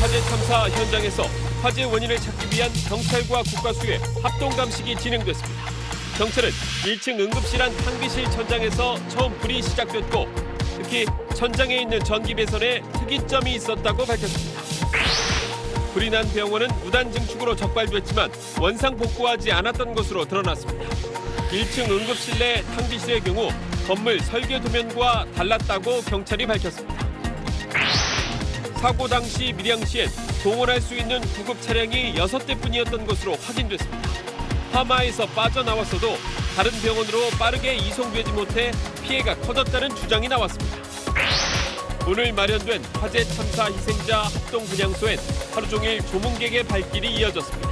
화재 참사 현장에서 화재 원인을 찾기 위한 경찰과 국가수의 합동 감식이 진행됐습니다. 경찰은 1층 응급실 안 탕비실 천장에서 처음 불이 시작됐고 특히 천장에 있는 전기 배선에 특이점이 있었다고 밝혔습니다. 불이 난 병원은 무단 증축으로 적발됐지만 원상 복구하지 않았던 것으로 드러났습니다. 1층 응급실 내 탕비실의 경우 건물 설계 도면과 달랐다고 경찰이 밝혔습니다. 사고 당시 밀양시엔 동원할 수 있는 구급 차량이 6대뿐이었던 것으로 확인됐습니다. 파마에서 빠져나왔어도 다른 병원으로 빠르게 이송되지 못해 피해가 커졌다는 주장이 나왔습니다. 오늘 마련된 화재 참사 희생자 합동 분향소엔 하루 종일 조문객의 발길이 이어졌습니다.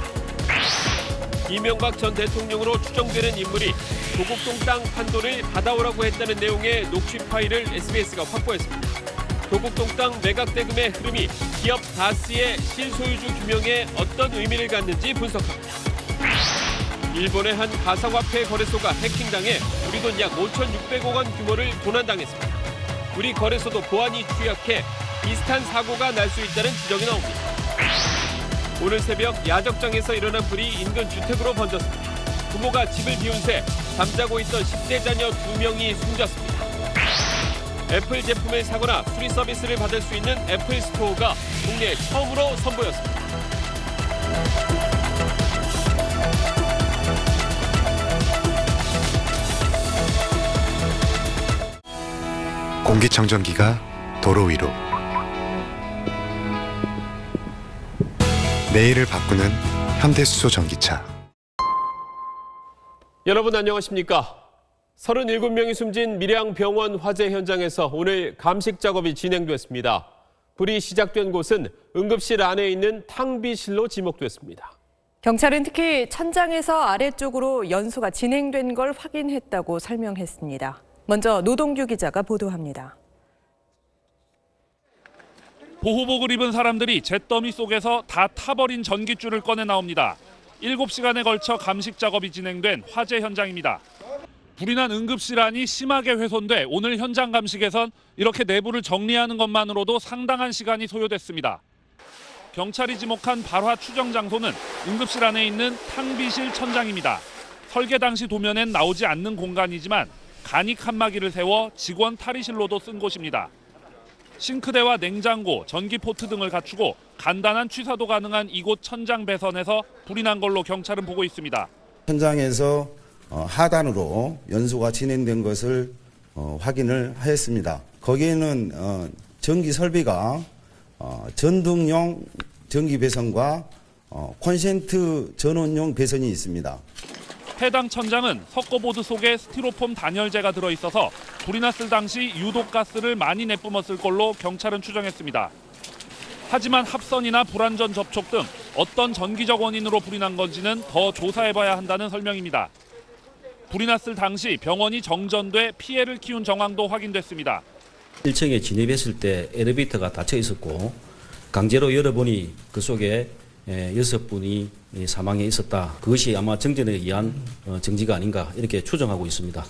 이명박 전 대통령으로 추정되는 인물이 도곡동 땅 판도를 받아오라고 했다는 내용의 녹취 파일을 SBS가 확보했습니다. 도곡동 땅 매각 대금의 흐름이 기업 다스의 실소유주 규명에 어떤 의미를 갖는지 분석합니다. 일본의 한 가상화폐 거래소가 해킹당해 우리 돈 약 5,600억 원 규모를 도난당했습니다. 우리 거래소도 보안이 취약해 비슷한 사고가 날 수 있다는 지적이 나옵니다. 오늘 새벽 야적장에서 일어난 불이 인근 주택으로 번졌습니다. 부모가 집을 비운 새 잠자고 있던 10대 자녀 2명이 숨졌습니다. 애플 제품을 사거나 수리 서비스를 받을 수 있는 애플 스토어가 국내 처음으로 선보였습니다. 공기청정기가 도로 위로 내일을 바꾸는 현대수소 전기차. 여러분 안녕하십니까? 37명이 숨진 밀양병원 화재 현장에서 오늘 감식 작업이 진행됐습니다. 불이 시작된 곳은 응급실 안에 있는 탕비실로 지목됐습니다. 경찰은 특히 천장에서 아래쪽으로 연소가 진행된 걸 확인했다고 설명했습니다. 먼저 노동규 기자가 보도합니다. 보호복을 입은 사람들이 잿더미 속에서 다 타버린 전깃줄을 꺼내 나옵니다. 7시간에 걸쳐 감식 작업이 진행된 화재 현장입니다. 불이 난 응급실 안이 심하게 훼손돼 오늘 현장 감식에선 이렇게 내부를 정리하는 것만으로도 상당한 시간이 소요됐습니다. 경찰이 지목한 발화 추정 장소는 응급실 안에 있는 탕비실 천장입니다. 설계 당시 도면엔 나오지 않는 공간이지만 간이 칸막이를 세워 직원 탈의실로도 쓴 곳입니다. 싱크대와 냉장고, 전기 포트 등을 갖추고 간단한 취사도 가능한 이곳 천장 배선에서 불이 난 걸로 경찰은 보고 있습니다. 현장에서 하단으로 연소가 진행된 것을 확인을 하였습니다. 거기에는 전기 설비가 전등용 전기 배선과 콘센트 전원용 배선이 있습니다. 해당 천장은 석고보드 속에 스티로폼 단열재가 들어있어서 불이 났을 당시 유독가스를 많이 내뿜었을 걸로 경찰은 추정했습니다. 하지만 합선이나 불안전 접촉 등 어떤 전기적 원인으로 불이 난 건지는 더 조사해봐야 한다는 설명입니다. 불이 났을 당시 병원이 정전돼 피해를 키운 정황도 확인됐습니다. 1층에 진입했을 때 엘리베이터가 닫혀 있었고 강제로 열어보니 그 속에 6분이 사망해 있었다. 그것이 아마 정전에 의한 정지가 아닌가 이렇게 추정하고 있습니다.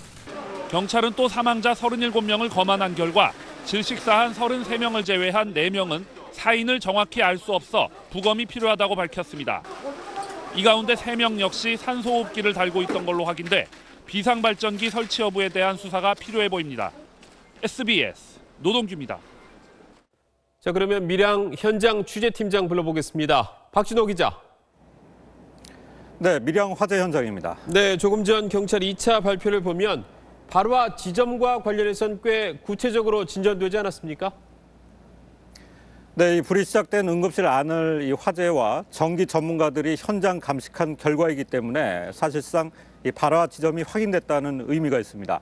경찰은 또 사망자 37명을 검안한 결과 질식사한 33명을 제외한 4명은 사인을 정확히 알 수 없어 부검이 필요하다고 밝혔습니다. 이 가운데 3명 역시 산소호흡기를 달고 있던 걸로 확인돼 비상발전기 설치 여부에 대한 수사가 필요해 보입니다. SBS 노동규입니다. 자, 그러면 밀양 현장 취재팀장 불러보겠습니다. 박진호 기자. 네, 밀양 화재 현장입니다. 네, 조금 전 경찰 2차 발표를 보면 발화 지점과 관련해서는 꽤 구체적으로 진전되지 않았습니까? 네, 이 불이 시작된 응급실 안을 이 화재와 전기 전문가들이 현장 감식한 결과이기 때문에 사실상 이 발화 지점이 확인됐다는 의미가 있습니다.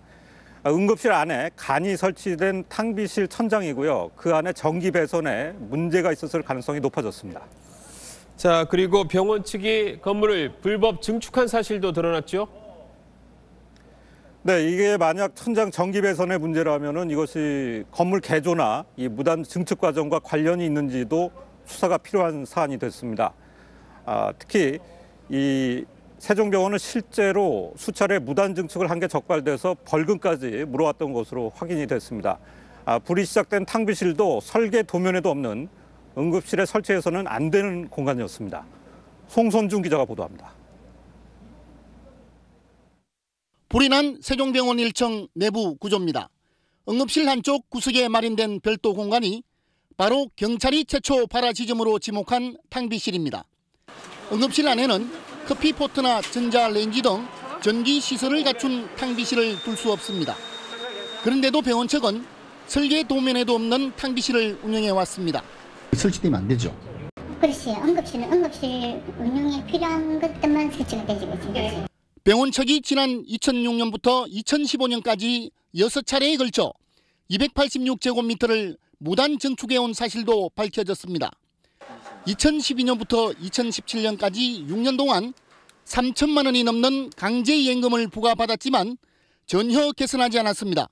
응급실 안에 간이 설치된 탕비실 천장이고요. 그 안에 전기 배선에 문제가 있었을 가능성이 높아졌습니다. 자, 그리고 병원 측이 건물을 불법 증축한 사실도 드러났죠? 네, 이게 만약 천장 전기 배선의 문제라면은 이것이 건물 개조나 이 무단 증축 과정과 관련이 있는지도 수사가 필요한 사안이 됐습니다. 특히 이 세종병원은 실제로 수차례 무단 증축을 한 게 적발돼서 벌금까지 물어왔던 것으로 확인이 됐습니다. 불이 시작된 탕비실도 설계 도면에도 없는 응급실에 설치해서는 안 되는 공간이었습니다. 송선중 기자가 보도합니다. 불이 난 세종병원 1층 내부 구조입니다. 응급실 한쪽 구석에 마련된 별도 공간이 바로 경찰이 최초 발화 지점으로 지목한 탕비실입니다. 응급실 안에는 커피포트나 전자레인지 등 전기 시설을 갖춘 탕비실을 둘 수 없습니다. 그런데도 병원 측은 설계 도면에도 없는 탕비실을 운영해 왔습니다. 설치되면 안 되죠? 글쎄요. 응급실은 응급실 운영에 필요한 것들만 설치가 되지 않습니다. 병원 측이 지난 2006년부터 2015년까지 6차례에 걸쳐 286제곱미터를 무단 증축해온 사실도 밝혀졌습니다. 2012년부터 2017년까지 6년 동안 3천만 원이 넘는 강제이행금을 부과받았지만 전혀 개선하지 않았습니다.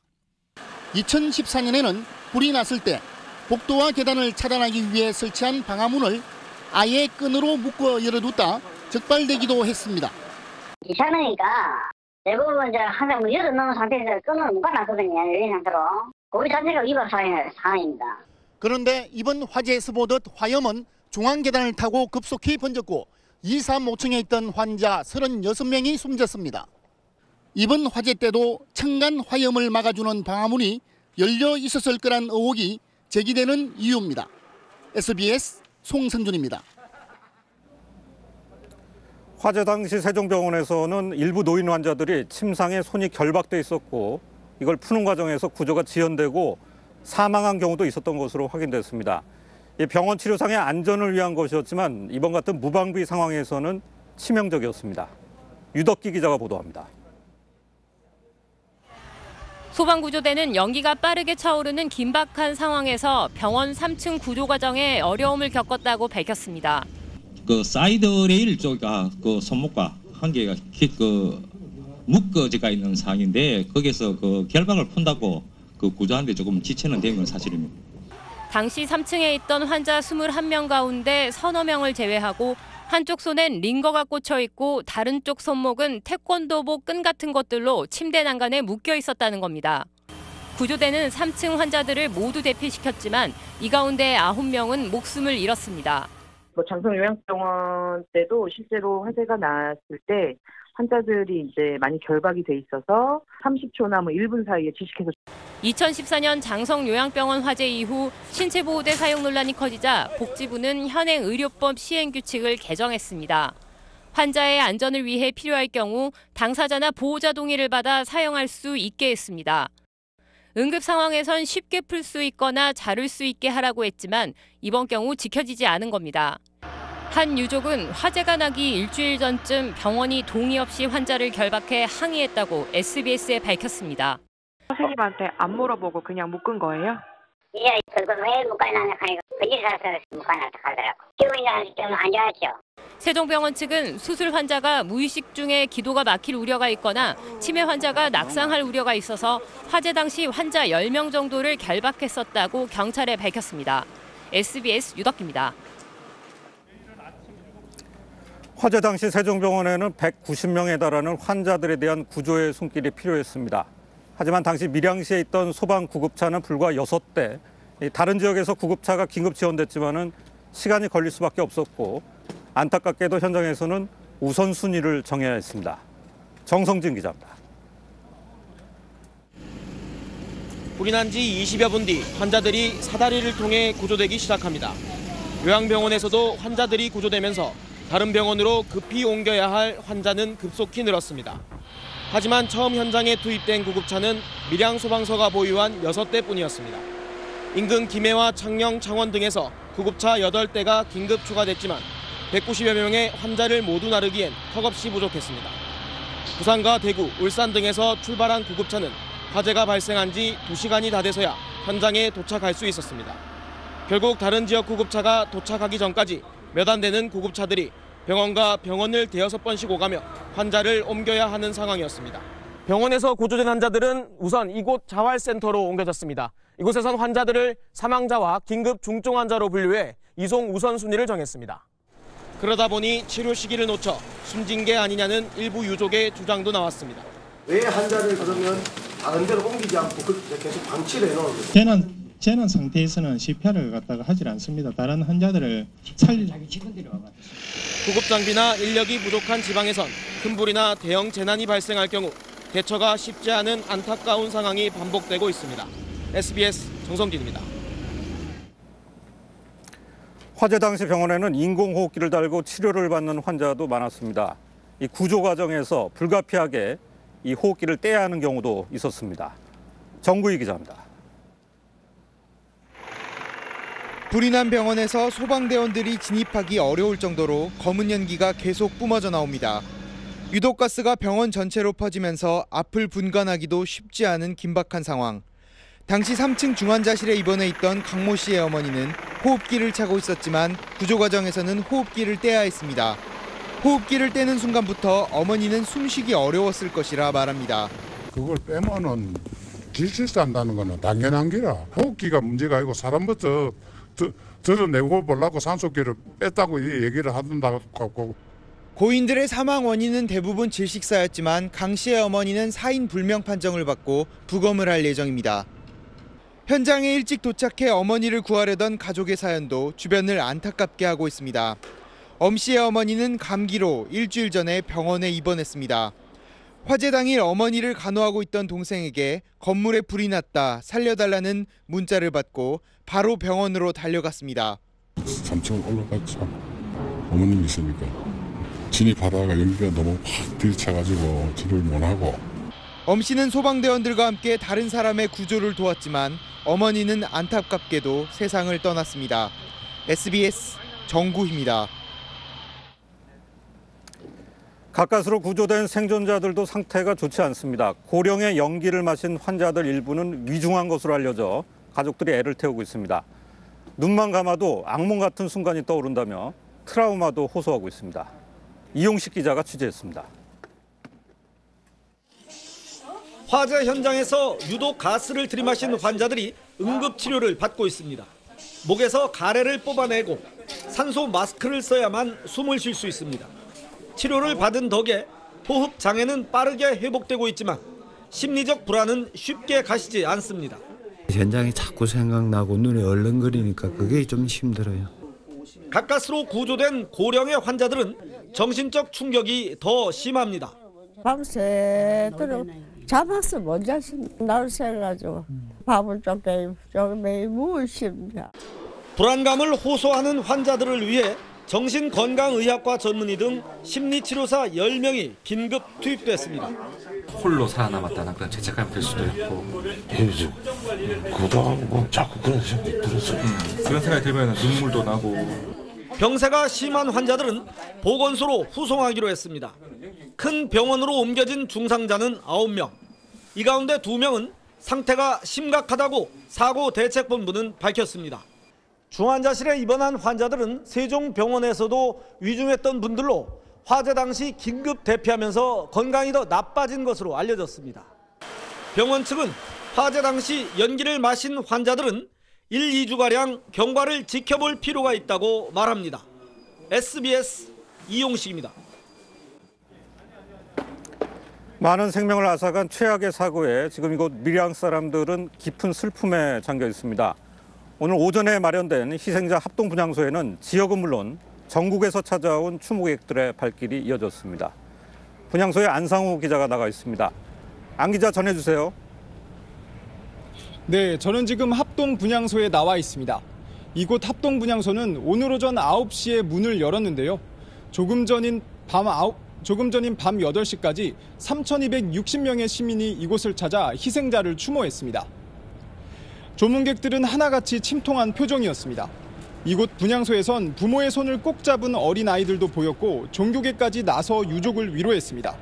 2014년에는 불이 났을 때 복도와 계단을 차단하기 위해 설치한 방화문을 아예 끈으로 묶어 열어뒀다 적발되기도 했습니다. 귀찮으니까 대부분 이제 항상 열어놓은 상태에서 끈을 묶어놨거든요. 열린 상태로. 그 자체가 위법 상황입니다. 그런데 이번 화재에서 보듯 화염은 중앙 계단을 타고 급속히 번졌고 2, 3, 5층에 있던 환자 36명이 숨졌습니다. 이번 화재 때도 층간 화염을 막아주는 방화문이 열려 있었을 거란 의혹이 제기되는 이유입니다. SBS 송선준입니다. 화재 당시 세종병원에서는 일부 노인 환자들이 침상에 손이 결박돼 있었고 이걸 푸는 과정에서 구조가 지연되고 사망한 경우도 있었던 것으로 확인됐습니다. 이 병원 치료상의 안전을 위한 것이었지만 이번 같은 무방비 상황에서는 치명적이었습니다. 유덕기 기자가 보도합니다. 소방구조대는 연기가 빠르게 차오르는 긴박한 상황에서 병원 3층 구조 과정에 어려움을 겪었다고 밝혔습니다. 그 사이드 레일 쪽가 그 손목과 한 개가 묶어져 있는 상황인데 거기서 그 결박을 푼다고 그 구조하는데 조금 지체는 된 건 사실입니다. 당시 3층에 있던 환자 21명 가운데 서너 명을 제외하고 한쪽 손엔 링거가 꽂혀 있고 다른 쪽 손목은 태권도복 끈 같은 것들로 침대 난간에 묶여 있었다는 겁니다. 구조대는 3층 환자들을 모두 대피시켰지만 이 가운데 9명은 목숨을 잃었습니다. 장성요양병원 때도 실제로 화재가 났을 때 환자들이 이제 많이 결박이 돼 있어서 30초나 1분 사이에 지식해서 2014년 장성요양병원 화재 이후 신체보호대 사용 논란이 커지자 복지부는 현행 의료법 시행 규칙을 개정했습니다. 환자의 안전을 위해 필요할 경우 당사자나 보호자 동의를 받아 사용할 수 있게 했습니다. 응급 상황에선 쉽게 풀 수 있거나 자를 수 있게 하라고 했지만 이번 경우 지켜지지 않은 겁니다. 한 유족은 화재가 나기 일주일 전쯤 병원이 동의 없이 환자를 결박해 항의했다고 SBS에 밝혔습니다. 선생님한테 안 물어보고 그냥 묶은 거예요? 예, 그거 왜 묶어놨냐 하니까 거짓말해서 묶어놨다 하더라고. 기분이 좀 안 좋았죠. 세종병원 측은 수술 환자가 무의식 중에 기도가 막힐 우려가 있거나 치매 환자가 낙상할 우려가 있어서 화재 당시 환자 10명 정도를 결박했었다고 경찰에 밝혔습니다. SBS 유덕기입니다. 화재 당시 세종병원에는 190명에 달하는 환자들에 대한 구조의 손길이 필요했습니다. 하지만 당시 밀양시에 있던 소방구급차는 불과 6대, 다른 지역에서 구급차가 긴급 지원됐지만은 시간이 걸릴 수밖에 없었고 안타깝게도 현장에서는 우선순위를 정해야 했습니다. 정성진 기자입니다. 불이 난 지 20여 분 뒤 환자들이 사다리를 통해 구조되기 시작합니다. 요양병원에서도 환자들이 구조되면서 다른 병원으로 급히 옮겨야 할 환자는 급속히 늘었습니다. 하지만 처음 현장에 투입된 구급차는 밀양소방서가 보유한 6대뿐이었습니다. 인근 김해와 창녕, 창원 등에서 구급차 8대가 긴급 추가됐지만 190여 명의 환자를 모두 나르기엔 턱없이 부족했습니다. 부산과 대구, 울산 등에서 출발한 구급차는 화재가 발생한 지 2시간이 다 돼서야 현장에 도착할 수 있었습니다. 결국 다른 지역 구급차가 도착하기 전까지 몇 안 되는 구급차들이 병원과 병원을 대여섯 번씩 오가며 환자를 옮겨야 하는 상황이었습니다. 병원에서 구조된 환자들은 우선 이곳 자활센터로 옮겨졌습니다. 이곳에선 환자들을 사망자와 긴급 중증 환자로 분류해 이송 우선순위를 정했습니다. 그러다 보니 치료 시기를 놓쳐 숨진 게 아니냐는 일부 유족의 주장도 나왔습니다. 왜 환자를 그러면 다른 데로 옮기지 않고 계속 방치를 해놓은 거예요? 저는 재난 상태에서는 CPR을 갖다가 하질 않습니다. 다른 환자들을 구급 장비나 인력이 부족한 지방에선 큰 불이나 대형 재난이 발생할 경우 대처가 쉽지 않은 안타까운 상황이 반복되고 있습니다. SBS 정성진입니다. 화재 당시 병원에는 인공호흡기를 달고 치료를 받는 환자도 많았습니다. 이 구조 과정에서 불가피하게 이 호흡기를 떼야 하는 경우도 있었습니다. 정구희 기자입니다. 불이 난 병원에서 소방대원들이 진입하기 어려울 정도로 검은 연기가 계속 뿜어져 나옵니다. 유독가스가 병원 전체로 퍼지면서 앞을 분간하기도 쉽지 않은 긴박한 상황. 당시 3층 중환자실에 입원해 있던 강모 씨의 어머니는 호흡기를 차고 있었지만 구조 과정에서는 호흡기를 떼야 했습니다. 호흡기를 떼는 순간부터 어머니는 숨쉬기 어려웠을 것이라 말합니다. 그걸 빼면은 질식한다는 거는 당연한 기라. 호흡기가 문제가 아니고 사람부터 들어내고 보려고 산소기를 뺐다고 얘기를 하던다고. 고인들의 사망 원인은 대부분 질식사였지만 강 씨의 어머니는 사인 불명 판정을 받고 부검을 할 예정입니다. 현장에 일찍 도착해 어머니를 구하려던 가족의 사연도 주변을 안타깝게 하고 있습니다. 엄 씨의 어머니는 감기로 일주일 전에 병원에 입원했습니다. 화재 당일 어머니를 간호하고 있던 동생에게 건물에 불이 났다, 살려달라는 문자를 받고 바로 병원으로 달려갔습니다. 3층 올라갔죠. 어머님이 있으니까. 진입하다가 연기가 너무 확 들이차가지고 치료를 못하고. 엄 씨는 소방대원들과 함께 다른 사람의 구조를 도왔지만 어머니는 안타깝게도 세상을 떠났습니다. SBS 정구희입니다. 가까스로 구조된 생존자들도 상태가 좋지 않습니다. 고령의 연기를 마신 환자들 일부는 위중한 것으로 알려져 가족들이 애를 태우고 있습니다. 눈만 감아도 악몽 같은 순간이 떠오른다며 트라우마도 호소하고 있습니다. 이용식 기자가 취재했습니다. 화재 현장에서 유독 가스를 들이마신 환자들이 응급치료를 받고 있습니다. 목에서 가래를 뽑아내고 산소 마스크를 써야만 숨을 쉴 수 있습니다. 치료를 받은 덕에 호흡 장애는 빠르게 회복되고 있지만 심리적 불안은 쉽게 가시지 않습니다. 현장이 자꾸 생각나고 눈에 얼렁거리니까 그게 좀 힘들어요. 가까스로 구조된 고령의 환자들은 정신적 충격이 더 심합니다. 밤새도록 잡아서 못 자신다 나서가지고 밥을 좀 매일 무엇입니다. 불안감을 호소하는 환자들을 위해 정신건강의학과 전문의 등 심리치료사 10명이 긴급 투입됐습니다. 홀로 살아남았다는 그런 죄책감이 들 수도 있고. 그것도 하고 자꾸 그런 생각이 들었어요. 그런 생각이 들면 눈물도 나고. 병세가 심한 환자들은 보건소로 후송하기로 했습니다. 큰 병원으로 옮겨진 중상자는 9명. 이 가운데 2명은 상태가 심각하다고 사고대책본부는 밝혔습니다. 중환자실에 입원한 환자들은 세종병원에서도 위중했던 분들로 화재 당시 긴급 대피하면서 건강이 더 나빠진 것으로 알려졌습니다. 병원 측은 화재 당시 연기를 마신 환자들은 1, 2주가량 경과를 지켜볼 필요가 있다고 말합니다. SBS 이용식입니다. 많은 생명을 앗아간 최악의 사고에 지금 이곳 밀양 사람들은 깊은 슬픔에 잠겨 있습니다. 오늘 오전에 마련된 희생자 합동분향소에는 지역은 물론 전국에서 찾아온 추모객들의 발길이 이어졌습니다. 분향소에 안상우 기자가 나가 있습니다. 안 기자 전해주세요. 네, 저는 지금 합동분향소에 나와 있습니다. 이곳 합동분향소는 오늘 오전 9시에 문을 열었는데요. 조금 전인 밤 8시까지 3,260명의 시민이 이곳을 찾아 희생자를 추모했습니다. 조문객들은 하나같이 침통한 표정이었습니다. 이곳 분향소에선 부모의 손을 꼭 잡은 어린아이들도 보였고 종교계까지 나서 유족을 위로했습니다.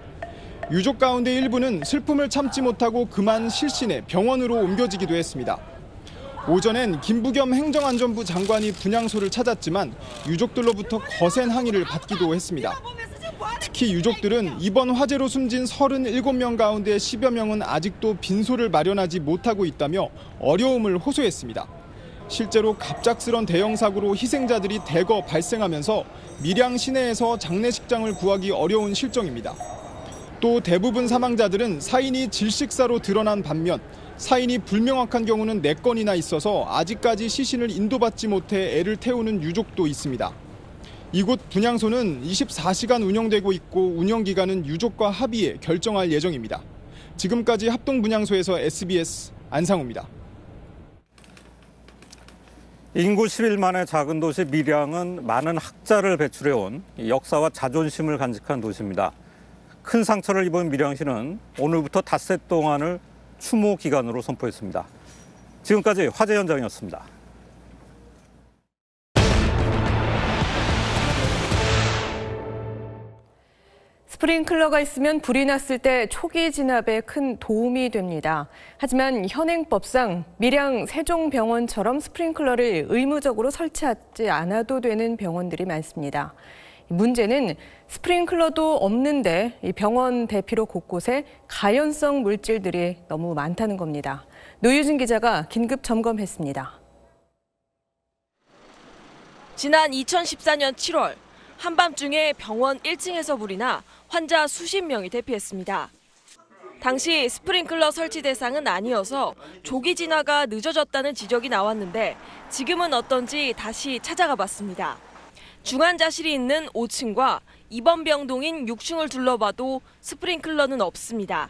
유족 가운데 일부는 슬픔을 참지 못하고 그만 실신해 병원으로 옮겨지기도 했습니다. 오전엔 김부겸 행정안전부 장관이 분향소를 찾았지만 유족들로부터 거센 항의를 받기도 했습니다. 특히 유족들은 이번 화재로 숨진 37명 가운데 10여 명은 아직도 빈소를 마련하지 못하고 있다며 어려움을 호소했습니다. 실제로 갑작스런 대형 사고로 희생자들이 대거 발생하면서 밀양 시내에서 장례식장을 구하기 어려운 실정입니다. 또 대부분 사망자들은 사인이 질식사로 드러난 반면 사인이 불명확한 경우는 4건이나 있어서 아직까지 시신을 인도받지 못해 애를 태우는 유족도 있습니다. 이곳 분향소는 24시간 운영되고 있고 운영기간은 유족과 합의해 결정할 예정입니다. 지금까지 합동분향소에서 SBS 안상우입니다. 인구 11만의 작은 도시 밀양은 많은 학자를 배출해온 역사와 자존심을 간직한 도시입니다. 큰 상처를 입은 밀양시는 오늘부터 닷새 동안을 추모 기간으로 선포했습니다. 지금까지 화재 현장이었습니다. 스프링클러가 있으면 불이 났을 때 초기 진압에 큰 도움이 됩니다. 하지만 현행법상 밀양 세종병원처럼 스프링클러를 의무적으로 설치하지 않아도 되는 병원들이 많습니다. 문제는 스프링클러도 없는데 이 병원 대피로 곳곳에 가연성 물질들이 너무 많다는 겁니다. 노유진 기자가 긴급 점검했습니다. 지난 2014년 7월 한밤중에 병원 1층에서 불이 나 환자 수십 명이 대피했습니다. 당시 스프링클러 설치 대상은 아니어서 조기 진화가 늦어졌다는 지적이 나왔는데 지금은 어떤지 다시 찾아가 봤습니다. 중환자실이 있는 5층과 입원병동인 6층을 둘러봐도 스프링클러는 없습니다.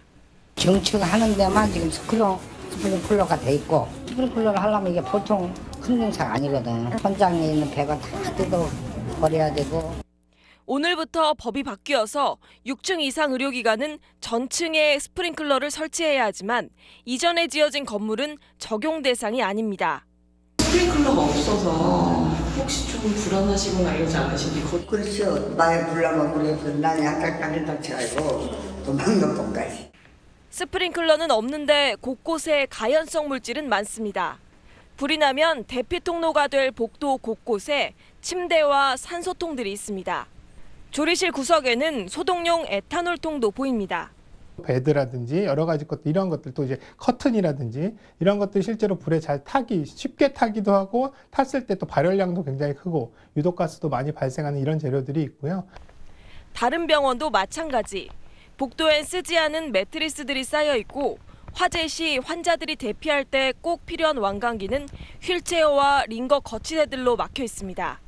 정축하는 데만 지금 스프링클러가 돼 있고 스프링클러를 하려면 이게 보통 큰 공사가 아니거든. 현장에 있는 배가 다 뜯어버려야 되고. 오늘부터 법이 바뀌어서 6층 이상 의료기관은 전층에 스프링클러를 설치해야 하지만 이전에 지어진 건물은 적용 대상이 아닙니다. 스프링클러가 없어서 혹시 좀 불안하시거나 이러지 않으십니까? 그렇죠. 만약 불나면 그래서 난 약간 다른 다쳐가지고 도망도 못 가지. 스프링클러는 없는데 곳곳에 가연성 물질은 많습니다. 불이 나면 대피 통로가 될 복도 곳곳에 침대와 산소통들이 있습니다. 조리실 구석에는 소독용 에탄올통도 보입니다. 베드라든지 여러 가지 것들, 이런 것들, 또 이제 커튼이라든지 이런 것들이 실제로 불에 잘 쉽게 타기도 하고 탔을 때 또 발열량도 굉장히 크고 유독가스도 많이 발생하는 이런 재료들이 있고요. 다른 병원도 마찬가지. 복도엔 쓰지 않은 매트리스들이 쌓여 있고 화재 시 환자들이 대피할 때 꼭 필요한 왕관기는 휠체어와 링거 거치대들로 막혀 있습니다.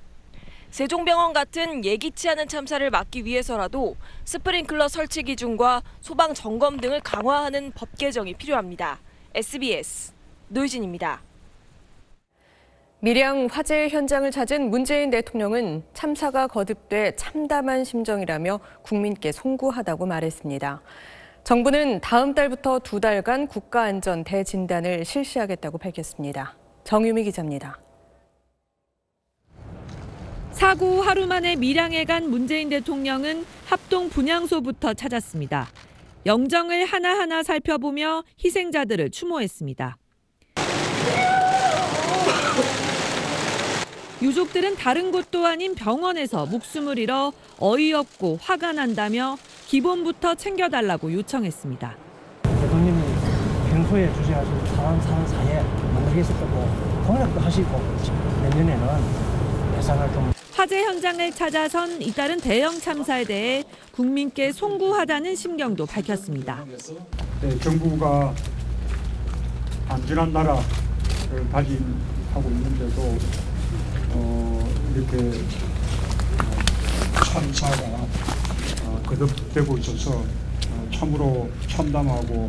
세종병원 같은 예기치 않은 참사를 막기 위해서라도 스프링클러 설치 기준과 소방 점검 등을 강화하는 법 개정이 필요합니다. SBS 노유진입니다. 밀양 화재 현장을 찾은 문재인 대통령은 참사가 거듭돼 참담한 심정이라며 국민께 송구하다고 말했습니다. 정부는 다음 달부터 2달간 국가안전 대진단을 실시하겠다고 밝혔습니다. 정유미 기자입니다. 사고 하루 만에 밀양에 간 문재인 대통령은 합동 분향소부터 찾았습니다. 영정을 하나하나 살펴보며 희생자들을 추모했습니다. 유족들은 다른 곳도 아닌 병원에서 목숨을 잃어 어이없고 화가 난다며 기본부터 챙겨달라고 요청했습니다. 대통령이 평소에 주재하신 사안사에 만들겠었고 공약도 하시고 내년에는 예산을 좀. 화재 현장을 찾아선 이따른 대형 참사에 대해 국민께 송구하다는 심경도 밝혔습니다. 네, 정부가 안전한 나라를 다짐하고 있는데도 이렇게 참사가 거듭되고 있어서 참으로 참담하고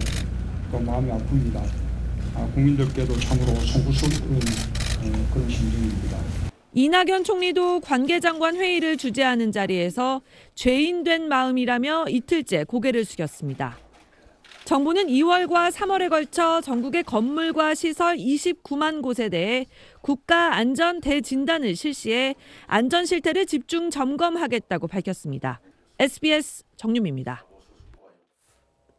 또 마음이 아픕니다. 국민들께도 참으로 송구스러운 그런 심정입니다. 이낙연 총리도 관계장관 회의를 주재하는 자리에서 죄인된 마음이라며 이틀째 고개를 숙였습니다. 정부는 2월과 3월에 걸쳐 전국의 건물과 시설 29만 곳에 대해 국가 안전 대진단을 실시해 안전 실태를 집중 점검하겠다고 밝혔습니다. SBS 정유미입니다.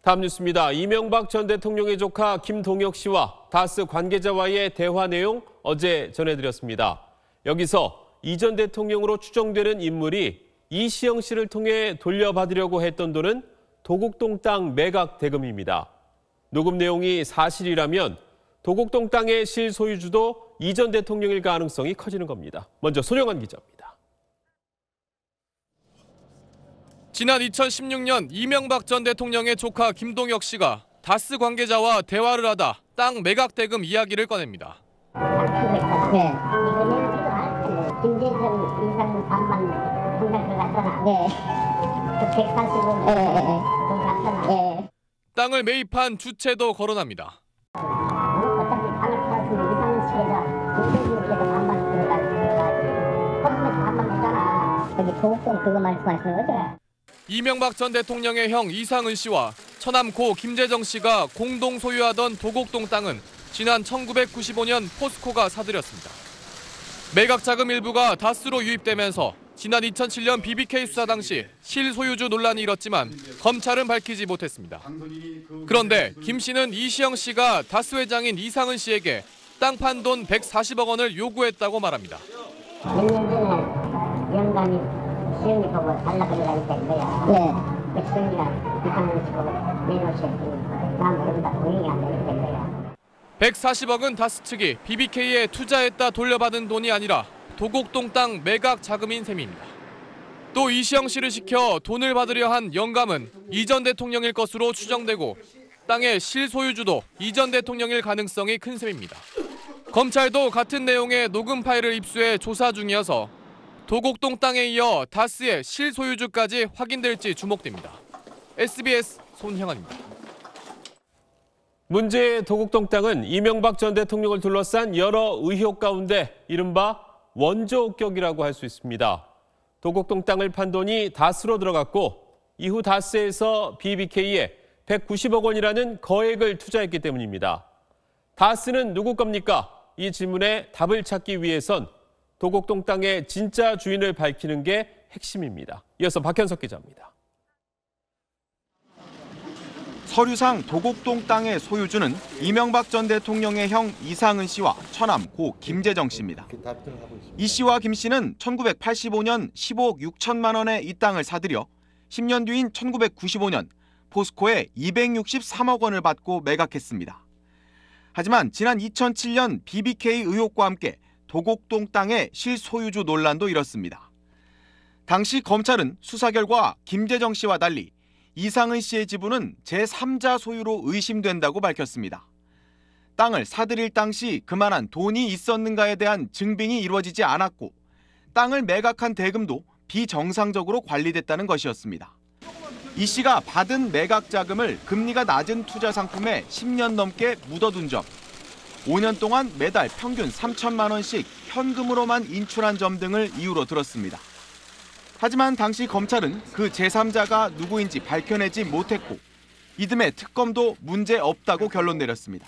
다음 뉴스입니다. 이명박 전 대통령의 조카 김동혁 씨와 다스 관계자와의 대화 내용 어제 전해드렸습니다. 여기서 이 전 대통령으로 추정되는 인물이 이시영 씨를 통해 돌려받으려고 했던 돈은 도곡동 땅 매각 대금입니다. 녹음 내용이 사실이라면 도곡동 땅의 실소유주도 이 전 대통령일 가능성이 커지는 겁니다. 먼저 손영환 기자입니다. 지난 2016년 이명박 전 대통령의 조카 김동혁 씨가 다스 관계자와 대화를 하다 땅 매각 대금 이야기를 꺼냅니다. 네. 김재정 이상 반만 공장 들어갔잖아. 네. 그 140원 들어갔잖아. 네. 땅을 매입한 주체도 거론합니다. 어차피 땅을 팔았으면 이상은 씨가 김재정에서 반만 들어가서 커스메틱 반만 주잖아. 여기 도곡동 그거 말씀하시는 거죠? 이명박 전 대통령의 형 이상은 씨와 처남 고 김재정 씨가 공동 소유하던 도곡동 땅은 지난 1995년 포스코가 사들였습니다. 매각 자금 일부가 다스로 유입되면서 지난 2007년 BBK 수사 당시 실소유주 논란이 일었지만 검찰은 밝히지 못했습니다. 그런데 김 씨는 이시영 씨가 다스 회장인 이상은 씨에게 땅 판 돈 140억 원을 요구했다고 말합니다. 몇 년 전에 영감이 시영이 보고 달라 그러니까 이거야. 네. 시영이가 이상은 씨 보고 내놓으셨으니 난 모른다. 동의가 안 되니까 이거야. 140억은 다스 측이 BBK에 투자했다 돌려받은 돈이 아니라 도곡동 땅 매각 자금인 셈입니다. 또 이시영 씨를 시켜 돈을 받으려 한 영감은 이 전 대통령일 것으로 추정되고 땅의 실소유주도 이 전 대통령일 가능성이 큰 셈입니다. 검찰도 같은 내용의 녹음 파일을 입수해 조사 중이어서 도곡동 땅에 이어 다스의 실소유주까지 확인될지 주목됩니다. SBS 손형환입니다. 문제의 도곡동 땅은 이명박 전 대통령을 둘러싼 여러 의혹 가운데 이른바 원조격이라고 할 수 있습니다. 도곡동 땅을 판 돈이 다스로 들어갔고 이후 다스에서 BBK에 190억 원이라는 거액을 투자했기 때문입니다. 다스는 누구 겁니까? 이 질문에 답을 찾기 위해선 도곡동 땅의 진짜 주인을 밝히는 게 핵심입니다. 이어서 박현석 기자입니다. 서류상 도곡동 땅의 소유주는 이명박 전 대통령의 형 이상은 씨와 처남 고 김재정 씨입니다. 이 씨와 김 씨는 1985년 15억 6천만 원에 이 땅을 사들여 10년 뒤인 1995년 포스코에 263억 원을 받고 매각했습니다. 하지만 지난 2007년 BBK 의혹과 함께 도곡동 땅의 실소유주 논란도 일었습니다. 당시 검찰은 수사 결과 김재정 씨와 달리 이상은 씨의 지분은 제3자 소유로 의심된다고 밝혔습니다. 땅을 사들일 당시 그만한 돈이 있었는가에 대한 증빙이 이루어지지 않았고 땅을 매각한 대금도 비정상적으로 관리됐다는 것이었습니다. 이 씨가 받은 매각 자금을 금리가 낮은 투자 상품에 10년 넘게 묻어둔 점, 5년 동안 매달 평균 3천만 원씩 현금으로만 인출한 점 등을 이유로 들었습니다. 하지만 당시 검찰은 그 제3자가 누구인지 밝혀내지 못했고 이듬해 특검도 문제 없다고 결론 내렸습니다.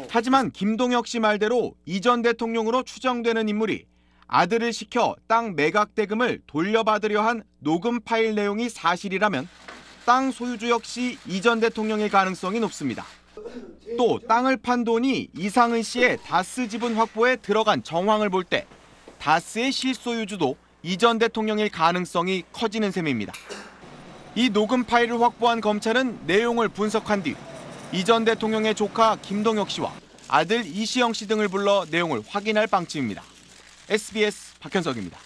하지만 김동혁 씨 말대로 이 전 대통령으로 추정되는 인물이 아들을 시켜 땅 매각 대금을 돌려받으려 한 녹음 파일 내용이 사실이라면 땅 소유주 역시 이 전 대통령의 가능성이 높습니다. 또 땅을 판 돈이 이상은 씨의 다스 지분 확보에 들어간 정황을 볼 때 다스의 실소유주도 이 전 대통령일 가능성이 커지는 셈입니다. 이 녹음 파일을 확보한 검찰은 내용을 분석한 뒤 이 전 대통령의 조카 김동혁 씨와 아들 이시영 씨 등을 불러 내용을 확인할 방침입니다. SBS 박현석입니다.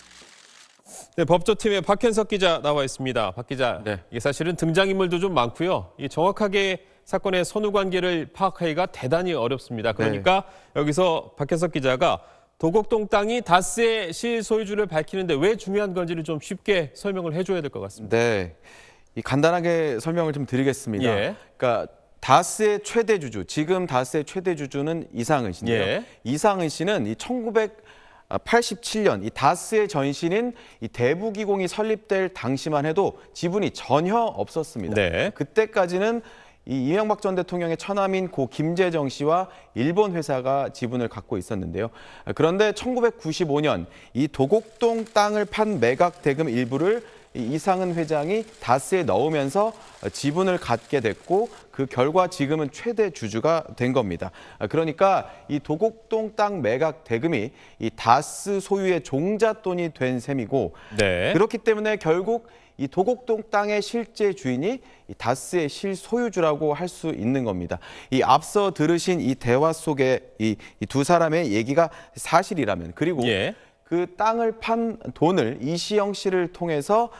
네, 법조팀의 박현석 기자 나와 있습니다. 박 기자, 이게 사실은 등장인물도 좀 많고요. 이 정확하게 사건의 선후관계를 파악하기가 대단히 어렵습니다. 그러니까 여기서 박현석 기자가 도곡동 땅이 다스의 실소유주를 밝히는데 왜 중요한 건지를 좀 쉽게 설명을 해줘야 될 것 같습니다. 네, 간단하게 설명을 좀 드리겠습니다. 그러니까 다스의 최대 주주, 지금 다스의 최대 주주는 이상은 씨인데요. 이상은 씨는 이 1987년 이 다스의 전신인 이 대부기공이 설립될 당시만 해도 지분이 전혀 없었습니다. 그때까지는 이 이명박 전 대통령의 처남인 고 김재정 씨와 일본 회사가 지분을 갖고 있었는데요. 그런데 1995년 이 도곡동 땅을 판 매각 대금 일부를 이상은 회장이 다스에 넣으면서 지분을 갖게 됐고 그 결과 지금은 최대 주주가 된 겁니다. 그러니까 이 도곡동 땅 매각 대금이 이 다스 소유의 종잣돈이 된 셈이고 그렇기 때문에 결국 이 도곡동 땅의 실제 주인이 이 다스의 실소유주라고 할 수 있는 겁니다. 이 앞서 들으신 이 대화 속에 이 두 사람의 얘기가 사실이라면 그리고 그 땅을 판 돈을 이시영 씨를 통해서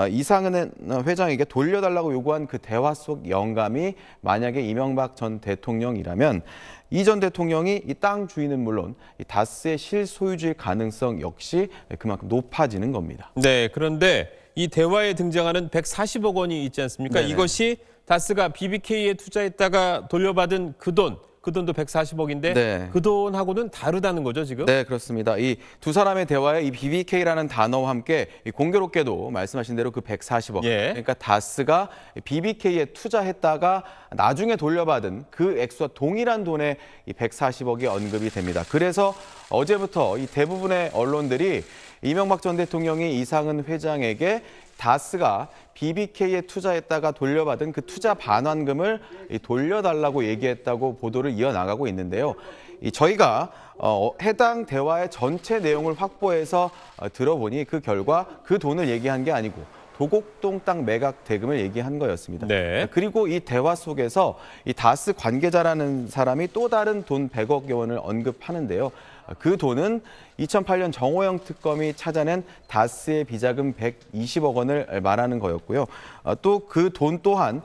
이상은 회장에게 돌려달라고 요구한 그 대화 속 영감이 만약에 이명박 전 대통령이라면 이 전 대통령이 이 땅 주인은 물론 이 다스의 실소유주의 가능성 역시 그만큼 높아지는 겁니다. 네, 그런데 이 대화에 등장하는 140억 원이 있지 않습니까? 네네. 이것이 다스가 BBK에 투자했다가 돌려받은 그 돈도 140억인데 네. 그 돈하고는 다르다는 거죠, 지금? 네, 그렇습니다. 이 두 사람의 대화에 이 BBK라는 단어와 함께 공교롭게도 말씀하신 대로 그 140억. 예. 그러니까 다스가 BBK에 투자했다가 나중에 돌려받은 그 액수와 동일한 돈의 이 140억이 언급이 됩니다. 그래서 어제부터 이 대부분의 언론들이 이명박 전 대통령이 이상은 회장에게 다스가 BBK에 투자했다가 돌려받은 그 투자 반환금을 돌려달라고 얘기했다고 보도를 이어나가고 있는데요. 저희가 해당 대화의 전체 내용을 확보해서 들어보니 그 결과 그 돈을 얘기한 게 아니고 도곡동 땅 매각 대금을 얘기한 거였습니다. 네. 그리고 이 대화 속에서 이 다스 관계자라는 사람이 또 다른 돈 100억 원을 언급하는데요. 그 돈은 2008년 정호영 특검이 찾아낸 다스의 비자금 120억 원을 말하는 거였고요. 또 그 돈 또한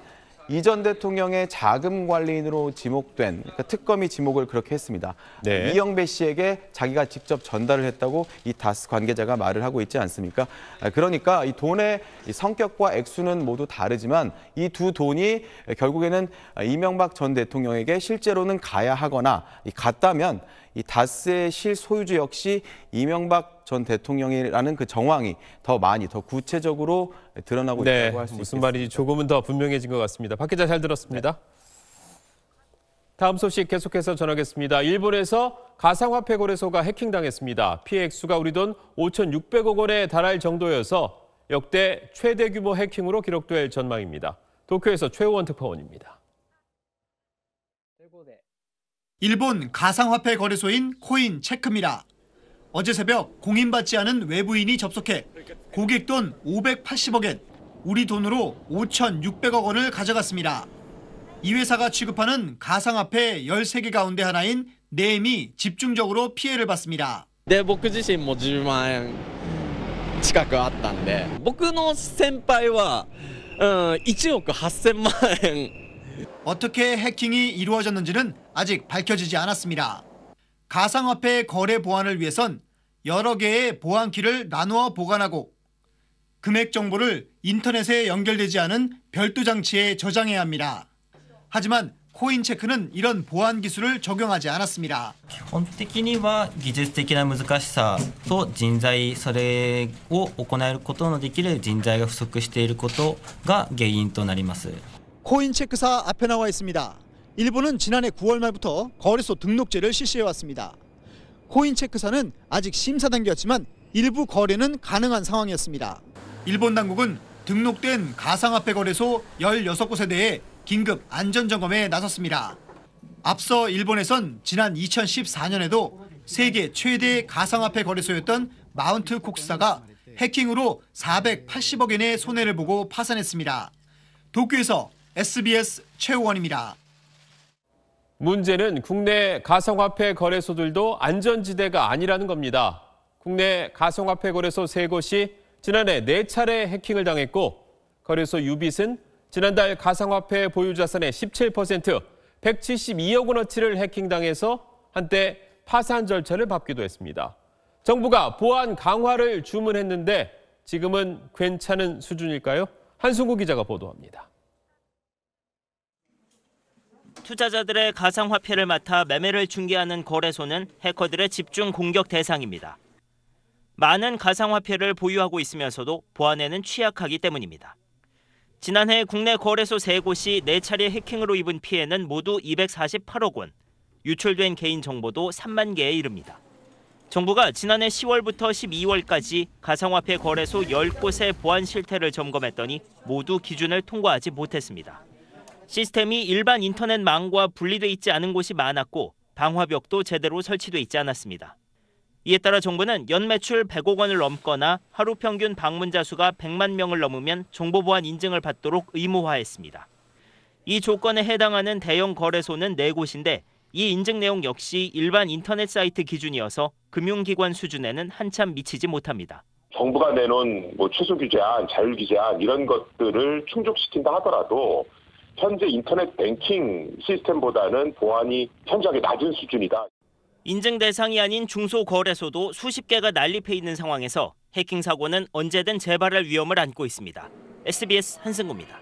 이 전 대통령의 자금 관리인으로 지목된, 그러니까 특검이 지목을 그렇게 했습니다. 네. 이영배 씨에게 자기가 직접 전달을 했다고 이 다스 관계자가 말을 하고 있지 않습니까? 그러니까 이 돈의 성격과 액수는 모두 다르지만 이 두 돈이 결국에는 이명박 전 대통령에게 실제로는 가야 하거나 갔다면 이 다스의 실소유주 역시 이명박 전 대통령이라는 그 정황이 더 구체적으로 드러나고 있다고 할 수 있습니다. 무슨 말인지 조금은 더 분명해진 것 같습니다. 박 기자 잘 들었습니다. 네. 다음 소식 계속해서 전하겠습니다. 일본에서 가상화폐 거래소가 해킹당했습니다. 피해 액수가 우리 돈 5,600억 원에 달할 정도여서 역대 최대 규모 해킹으로 기록될 전망입니다. 도쿄에서 최호원 특파원입니다. 일본 가상화폐 거래소인 코인 체크입니다. 어제 새벽 공인받지 않은 외부인이 접속해 고객 돈 580억엔, 우리 돈으로 5,600억 원을 가져갔습니다. 이 회사가 취급하는 가상화폐 13개 가운데 하나인 네임이 집중적으로 피해를 봤습니다. で、僕自身も10万円近くあったんで、僕の先輩は、1億8000万円 어떻게 해킹이 이루어졌는지는 아직 밝혀지지 않았습니다. 가상화폐 거래 보안을 위해선 여러 개의 보안키를 나누어 보관하고 금액 정보를 인터넷에 연결되지 않은 별도 장치에 저장해야 합니다. 하지만 코인체크는 이런 보안 기술을 적용하지 않았습니다. 基本的には技術的な難しさと人材、それを行えることのできる人材が不足していることが原因となります。 코인체크사 앞에 나와 있습니다. 일본은 지난해 9월 말부터 거래소 등록제를 실시해왔습니다. 코인체크사는 아직 심사 단계였지만 일부 거래는 가능한 상황이었습니다. 일본 당국은 등록된 가상화폐 거래소 16곳에 대해 긴급 안전점검에 나섰습니다. 앞서 일본에선 지난 2014년에도 세계 최대 가상화폐 거래소였던 마운트 콕스사가 해킹으로 480억 엔의 손해를 보고 파산했습니다. 도쿄에서 SBS 최호원입니다. 문제는 국내 가상화폐 거래소들도 안전지대가 아니라는 겁니다. 국내 가상화폐 거래소 3곳이 지난해 4차례 해킹을 당했고 거래소 유빗은 지난달 가상화폐 보유 자산의 17%, 172억 원어치를 해킹당해서 한때 파산 절차를 밟기도 했습니다. 정부가 보안 강화를 주문했는데 지금은 괜찮은 수준일까요? 한승구 기자가 보도합니다. 투자자들의 가상화폐를 맡아 매매를 중개하는 거래소는 해커들의 집중 공격 대상입니다. 많은 가상화폐를 보유하고 있으면서도 보안에는 취약하기 때문입니다. 지난해 국내 거래소 3곳이 4차례 해킹으로 입은 피해는 모두 248억 원, 유출된 개인정보도 3만 개에 이릅니다. 정부가 지난해 10월부터 12월까지 가상화폐 거래소 10곳의 보안 실태를 점검했더니 모두 기준을 통과하지 못했습니다. 시스템이 일반 인터넷망과 분리돼 있지 않은 곳이 많았고 방화벽도 제대로 설치돼 있지 않았습니다. 이에 따라 정부는 연매출 100억 원을 넘거나 하루 평균 방문자 수가 100만 명을 넘으면 정보보안 인증을 받도록 의무화했습니다. 이 조건에 해당하는 대형 거래소는 4곳인데 이 인증 내용 역시 일반 인터넷 사이트 기준이어서 금융기관 수준에는 한참 미치지 못합니다. 정부가 내놓은 최소 규제안, 자율 규제안 이런 것들을 충족시킨다 하더라도 현재 인터넷 뱅킹 시스템보다는 보안이 현저하게 낮은 수준이다. 인증 대상이 아닌 중소거래소도 수십 개가 난립해 있는 상황에서 해킹 사고는 언제든 재발할 위험을 안고 있습니다. SBS 한승구입니다.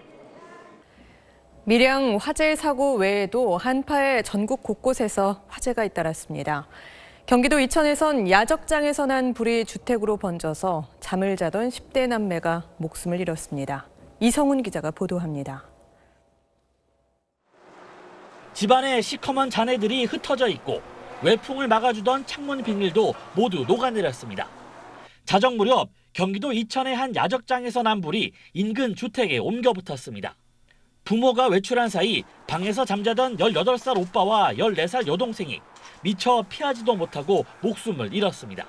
밀양 화재 사고 외에도 한파에 전국 곳곳에서 화재가 잇따랐습니다. 경기도 이천에선 야적장에서 난 불이 주택으로 번져서 잠을 자던 10대 남매가 목숨을 잃었습니다. 이성훈 기자가 보도합니다. 집안에 시커먼 잔해들이 흩어져 있고 외풍을 막아주던 창문 비닐도 모두 녹아내렸습니다. 자정 무렵 경기도 이천의 한 야적장에서 난 불이 인근 주택에 옮겨 붙었습니다. 부모가 외출한 사이 방에서 잠자던 18살 오빠와 14살 여동생이 미처 피하지도 못하고 목숨을 잃었습니다.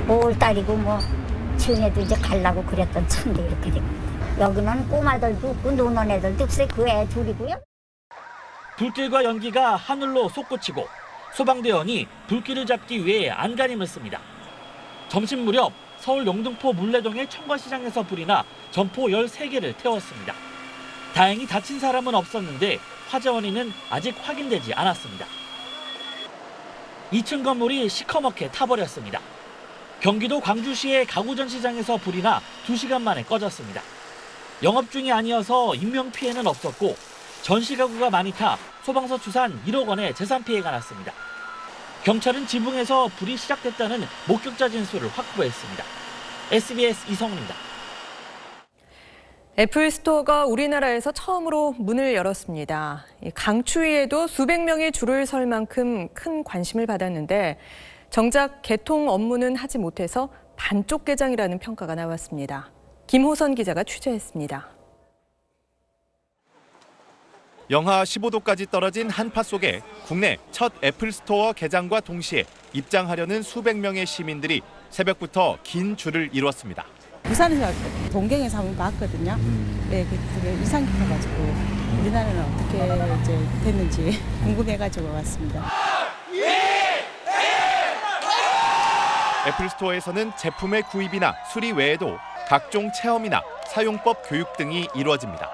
5월달이고 지은 애도 이제 가려고 그랬던 참데 이렇게 된 겁니다. 여기는 꼬마들도 있고 노는 애들도 없어요. 그 애 둘이고요. 불길과 연기가 하늘로 솟구치고 소방대원이 불길을 잡기 위해 안간힘을 씁니다. 점심 무렵 서울 영등포 물레동의 청과시장에서 불이 나 점포 13개를 태웠습니다. 다행히 다친 사람은 없었는데 화재 원인은 아직 확인되지 않았습니다. 2층 건물이 시커멓게 타버렸습니다. 경기도 광주시의 가구전시장에서 불이 나 2시간 만에 꺼졌습니다. 영업 중이 아니어서 인명피해는 없었고 전시 가구가 많이 타 소방서 추산 1억 원의 재산 피해가 났습니다. 경찰은 지붕에서 불이 시작됐다는 목격자 진술을 확보했습니다. SBS 이성훈입니다. 애플 스토어가 우리나라에서 처음으로 문을 열었습니다. 강추위에도 수백 명이 줄을 설 만큼 큰 관심을 받았는데 정작 개통 업무는 하지 못해서 반쪽 개장이라는 평가가 나왔습니다. 김호선 기자가 취재했습니다. 영하 15도까지 떨어진 한파 속에 국내 첫 애플 스토어 개장과 동시에 입장하려는 수백 명의 시민들이 새벽부터 긴 줄을 이뤘습니다. 부산에서 동경에서 한번 봤거든요. 네, 되게 인상 깊어가지고 우리나라는 어떻게 이제 됐는지 궁금해가지고 왔습니다. 애플 스토어에서는 제품의 구입이나 수리 외에도 각종 체험이나 사용법 교육 등이 이루어집니다.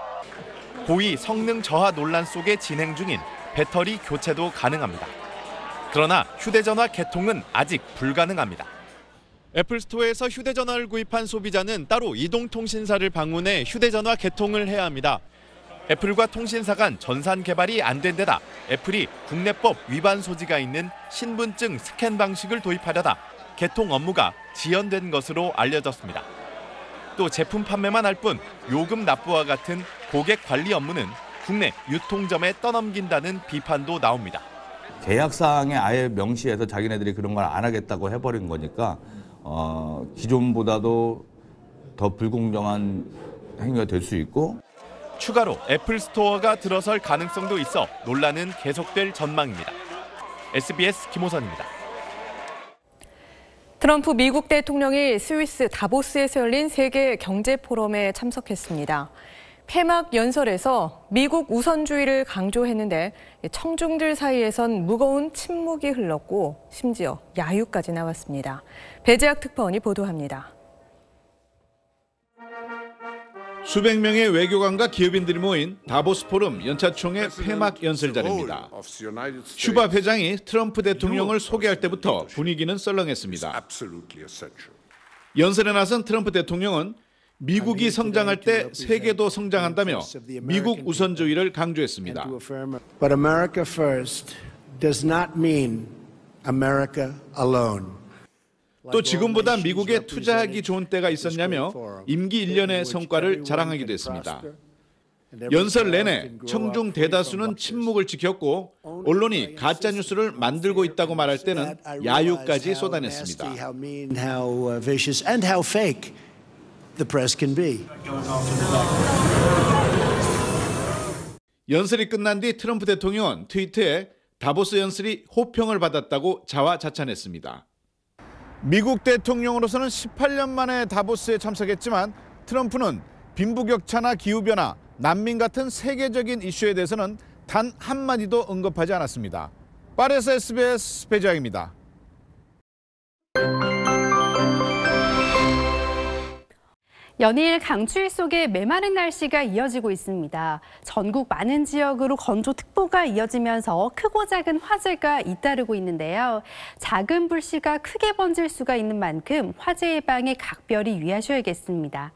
고위 성능 저하 논란 속에 진행 중인 배터리 교체도 가능합니다. 그러나 휴대전화 개통은 아직 불가능합니다. 애플 스토어에서 휴대전화를 구입한 소비자는 따로 이동통신사를 방문해 휴대전화 개통을 해야 합니다. 애플과 통신사 간 전산 개발이 안 된 데다 애플이 국내법 위반 소지가 있는 신분증 스캔 방식을 도입하려다 개통 업무가 지연된 것으로 알려졌습니다. 또 제품 판매만 할 뿐 요금 납부와 같은 고객 관리 업무는 국내 유통점에 떠넘긴다는 비판도 나옵니다. 계약사항에 아예 명시해서 자기네들이 그런 걸 안 하겠다고 해버린 거니까 기존보다도 더 불공정한 행위가 될 수 있고 추가로 애플 스토어가 들어설 가능성도 있어 논란은 계속될 전망입니다. SBS 김호선입니다. 트럼프 미국 대통령이 스위스 다보스에서 열린 세계 경제 포럼에 참석했습니다. 폐막 연설에서 미국 우선주의를 강조했는데 청중들 사이에선 무거운 침묵이 흘렀고 심지어 야유까지 나왔습니다. 배재학 특파원이 보도합니다. 수백 명의 외교관과 기업인들이 모인 다보스 포럼 연차 총회 폐막 연설 자리입니다. 슈밥 회장이 트럼프 대통령을 소개할 때부터 분위기는 썰렁했습니다. 연설에 나선 트럼프 대통령은 미국이 성장할 때 세계도 성장한다며 미국 우선주의를 강조했습니다. But America first does not mean America alone. 또 지금보다 미국에 투자하기 좋은 때가 있었냐며 임기 1년의 성과를 자랑하기도 했습니다. 연설 내내 청중 대다수는 침묵을 지켰고 언론이 가짜뉴스를 만들고 있다고 말할 때는 야유까지 쏟아냈습니다. 연설이 끝난 뒤 트럼프 대통령은 트위터에 다보스 연설이 호평을 받았다고 자화자찬했습니다. 미국 대통령으로서는 18년 만에 다보스에 참석했지만 트럼프는 빈부격차나 기후변화, 난민 같은 세계적인 이슈에 대해서는 단 한마디도 언급하지 않았습니다. 파리에서 SBS 배재학입니다. 연일 강추위 속에 메마른 날씨가 이어지고 있습니다. 전국 많은 지역으로 건조특보가 이어지면서 크고 작은 화재가 잇따르고 있는데요. 작은 불씨가 크게 번질 수가 있는 만큼 화재 예방에 각별히 유의하셔야겠습니다.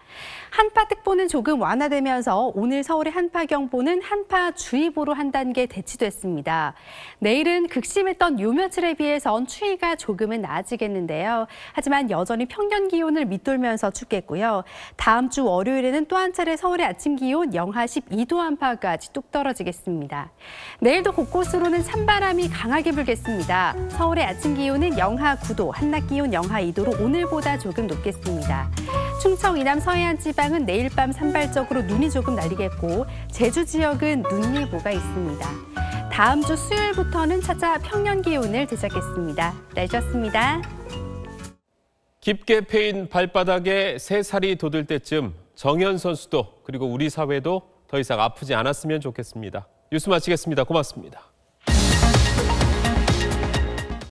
한파특보는 조금 완화되면서 오늘 서울의 한파경보는 한파주의보로 한 단계 대치됐습니다. 내일은 극심했던 요 며칠에 비해선 추위가 조금은 나아지겠는데요. 하지만 여전히 평년 기온을 밑돌면서 춥겠고요. 다음 주 월요일에는 또 한 차례 서울의 아침 기온 영하 12도 안팎까지 뚝 떨어지겠습니다. 내일도 곳곳으로는 찬바람이 강하게 불겠습니다. 서울의 아침 기온은 영하 9도, 한낮 기온 영하 2도로 오늘보다 조금 높겠습니다. 충청 이남 서해안 지방은 내일 밤 산발적으로 눈이 조금 날리겠고 제주 지역은 눈 예보가 있습니다. 다음 주 수요일부터는 차차 평년 기온을 되찾겠습니다. 날씨였습니다. 깊게 패인 발바닥에 새살이 돋을 때쯤 정현 선수도 그리고 우리 사회도 더 이상 아프지 않았으면 좋겠습니다. 뉴스 마치겠습니다. 고맙습니다.